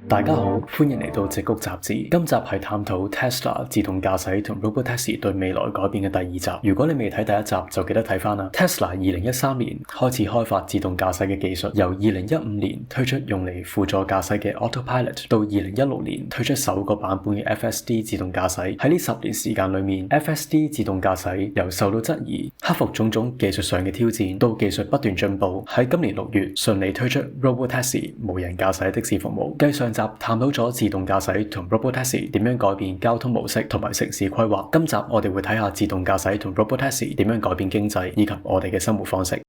大家好，歡迎嚟到矽谷雜誌。今集係探討 Tesla 自動駕駛同 Robotaxi 對未來改變嘅第二集。如果你未睇第一集，就記得睇翻啦。Tesla 2013年開始開發自動駕駛嘅技術，由2015年推出用嚟輔助駕駛嘅 Autopilot， 到2016年推出首個版本嘅 FSD 自動駕駛。喺呢10年時間裏面 ，FSD 自動駕駛由受到質疑、克服種種技術上嘅挑戰，到技術不斷進步，喺今年6月順利推出 Robotaxi 無人駕駛的士服務。繼上集探討咗自動駕駛同 Robotaxi 點樣改變交通模式同埋城市規劃，今集我哋會睇下自動駕駛同 Robotaxi 點樣改變經濟以及我哋嘅生活方式。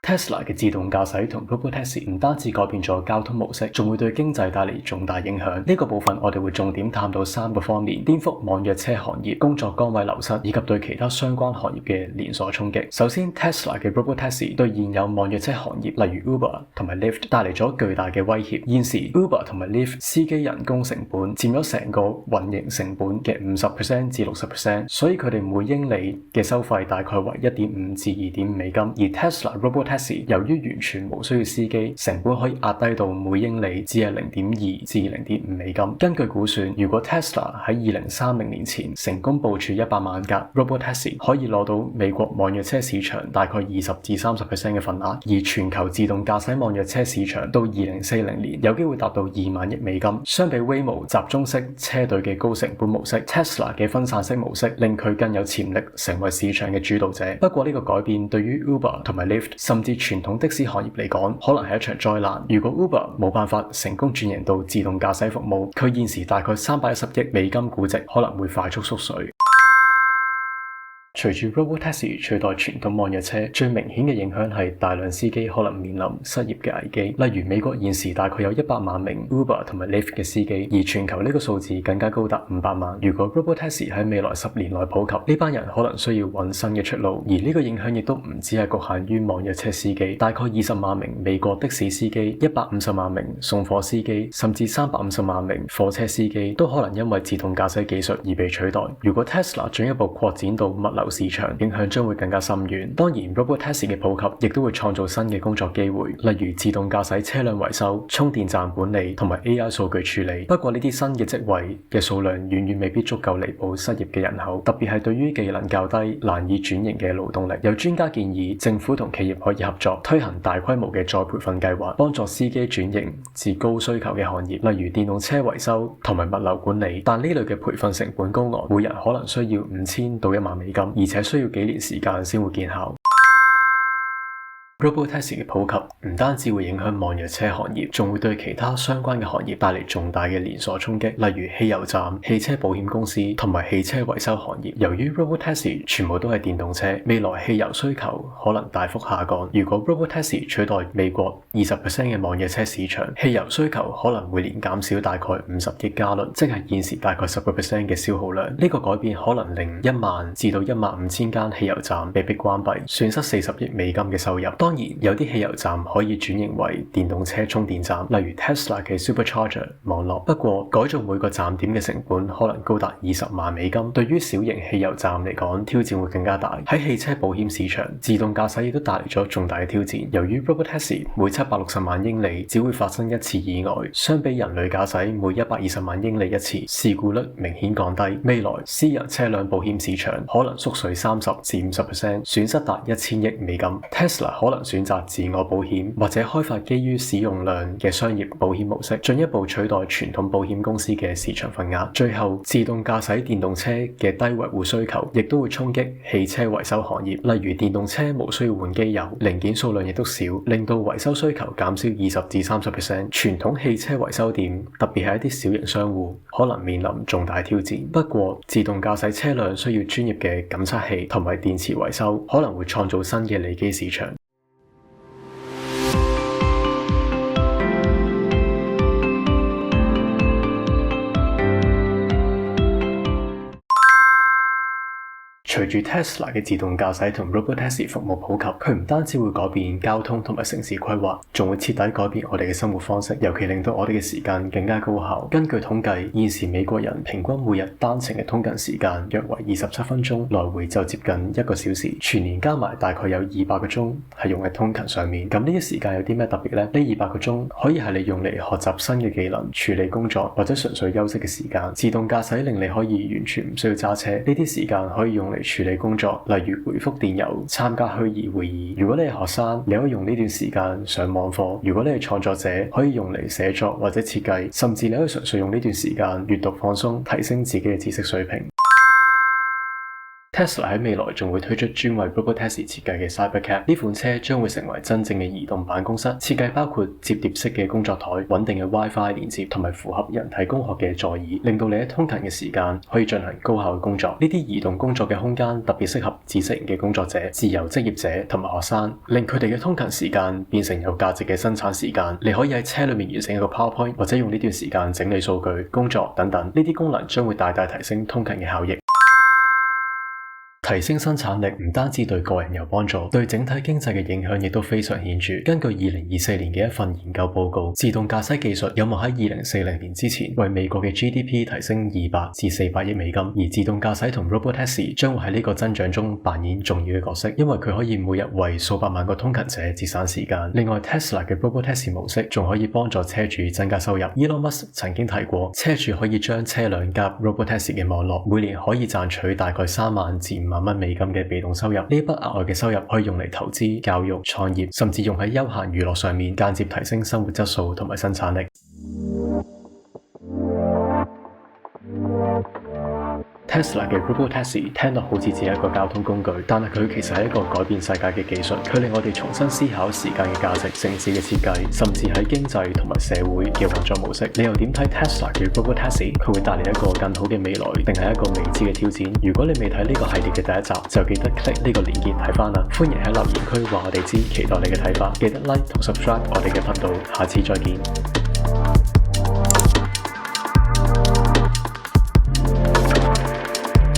Tesla 嘅自動駕駛同 Robotaxi 唔單止改變咗交通模式，仲會對經濟帶嚟重大影響。呢個部分我哋會重點探討3個方面：顛覆網約車行業、工作崗位流失以及對其他相關行業嘅連鎖衝擊。首先 ，Tesla 嘅 Robotaxi 對現有網約車行業，例如 Uber 同埋 Lyft 帶嚟咗巨大嘅威脅。現時 Uber 同埋 Lyft 司機人工成本佔咗成個運營成本嘅50%至60%，所以佢哋每英里嘅收費大概為1.5至2.5美金。而 Tesla Robotaxi 由於完全無需要司機，成本可以壓低到每英里只係0.2至0.5美金。根據估算，如果 Tesla 喺2030年前成功部署100萬架 Robotaxi， 可以攞到美國網約車市場大概20至30% 嘅份額，而全球自動駕駛網約車市場到2040年有機會達到2萬億美金。相比 Waymo 集中式車隊嘅高成本模式， Tesla 嘅分散式模式令佢更有潛力成為市場嘅主導者。不過呢個改變對於 Uber 同埋 Lyft 甚至傳統的士行業嚟講，可能係一場災難。如果 Uber 冇辦法成功轉型到自動駕駛服務，佢現時大概310億美金估值可能會快速縮水。隨住 Robotaxi 取代傳統網約車，最明顯嘅影響係大量司機可能面臨失業嘅危機。例如美國現時大概有100萬名 Uber 同埋 Lyft 嘅司機，而全球呢個數字更加高達500萬。如果 Robotaxi 喺未來10年內普及，呢班人可能需要揾新嘅出路。而呢個影響亦都唔只係局限於網約車司機，大概20萬名美國的士司機、150萬名送貨司機，甚至350萬名貨車司機都可能因為自動駕駛技術而被取代。如果 Tesla 進一步擴展到物流市場，影響將會更加深遠。當然 Robotaxi 嘅普及亦都會創造新嘅工作機會，例如自動駕駛車輛維修、充電站管理同埋 AI 數據處理。不過呢啲新嘅職位嘅數量遠遠未必足夠彌補失業嘅人口，特別係對於技能較低、難以轉型嘅勞動力。有專家建議政府同企業可以合作，推行大規模嘅再培訓計劃，幫助司機轉型至高需求嘅行業，例如電動車維修同埋物流管理。但呢類嘅培訓成本高昂，每人可能需要5000到1萬美金，而且需要幾年時間先會見效。Robotaxi 嘅普及唔單止會影響網約車行業，仲會對其他相關嘅行業帶嚟重大嘅連鎖衝擊，例如汽油站、汽車保險公司同埋汽車維修行業。由於 Robotaxi 全部都係電動車，未來汽油需求可能大幅下降。如果 Robotaxi 取代美國20% 嘅網約車市場，汽油需求可能會年減少大概50億加侖，即係現時大概10% 嘅消耗量。呢個改變可能令1萬至到15000間汽油站被迫關閉，損失40億美金嘅收入。當然，有啲汽油站可以轉型為電動車充電站，例如 Tesla 嘅 Supercharger 網絡。不過，改造每個站點嘅成本可能高達20萬美金，對於小型汽油站嚟講，挑戰會更加大。喺汽車保險市場，自動駕駛亦都帶嚟咗重大嘅挑戰。由於 Robotaxi 每760萬英里只會發生1次意外，相比人類駕駛每120萬英里1次，事故率明顯降低。未來私人車輛保險市場可能縮水30至50%，損失達1000億美金。Tesla 可能選擇自我保險或者開發基於使用量嘅商業保險模式，進一步取代傳統保險公司嘅市場份額。最後，自動駕駛電動車嘅低維護需求亦都會衝擊汽車維修行業，例如電動車無需要換機油，零件數量亦都少，令到維修需求減少20至30%。傳統汽車維修店，特別係一啲小型商戶，可能面臨重大挑戰。不過，自動駕駛車輛需要專業嘅檢測器同埋電池維修，可能會創造新嘅利基市場。隨住 Tesla 嘅自動駕駛同 Robotaxi 服務普及，佢唔單止會改變交通同埋城市規劃，仲會徹底改變我哋嘅生活方式，尤其令到我哋嘅時間更加高效。根據統計，現時美國人平均每日單程嘅通勤時間約為27分鐘，來回就接近1個小時，全年加埋大概有200個鐘係用喺通勤上面。咁呢啲時間有啲咩特別呢？呢200個鐘可以係你用嚟學習新嘅技能、處理工作或者純粹休息嘅時間。自動駕駛令你可以完全唔需要揸車，呢啲時間可以用嚟處理工作，例如回覆電郵、參加虛擬會議。如果你係學生，你可以用呢段時間上網課；如果你係創作者，可以用嚟寫作或者設計，甚至你可以純粹用呢段時間閱讀放鬆，提升自己嘅知識水平。Tesla 喺未來仲會推出專為 Robotaxi 設計嘅 Cybercab， 呢款車將會成為真正嘅移動辦公室，設計包括摺疊式嘅工作台、穩定嘅 WiFi 連接同埋符合人體工學嘅座椅，令到你喺通勤嘅時間可以進行高效嘅工作。呢啲移動工作嘅空間特別適合知識型嘅工作者、自由職業者同埋學生，令佢哋嘅通勤時間變成有價值嘅生產時間。你可以喺車裏面完成一個 PowerPoint， 或者用呢段時間整理數據、工作等等，呢啲功能將會大大提升通勤嘅效益。提升生產力唔單止對個人有幫助，對整體經濟嘅影響亦都非常顯著。根據2024年嘅一份研究報告，自動駕駛技術有望喺2040年之前為美國嘅 GDP 提升200至400億美金，而自動駕駛同 Robotaxi 將會喺呢個增長中扮演重要嘅角色，因為佢可以每日為數百萬個通勤者節省時間。另外 Tesla 嘅 Robotaxi 模式仲可以幫助車主增加收入。Elon Musk 曾經提過，車主可以將車輛加入 Robotaxi 嘅網絡，每年可以賺取大概3萬至5萬蚊美金嘅被動收入。呢筆額外嘅收入可以用嚟投資、教育、創業，甚至用喺休閒娛樂上面，間接提升生活質素同埋生產力。Tesla 嘅 Robotaxi 聽落好似只係一個交通工具，但係佢其實係一個改變世界嘅技術。佢令我哋重新思考時間嘅價值、城市嘅設計，甚至喺經濟同埋社會嘅運作模式。你又點睇 Tesla 嘅 Robotaxi？ 佢會帶嚟一個更好嘅未來，定係一個未知嘅挑戰？如果你未睇呢個系列嘅第一集，就記得 click 呢個連結睇翻啦。歡迎喺留言區話我哋知，期待你嘅睇法。記得 like 同 subscribe 我哋嘅頻道，下次再見。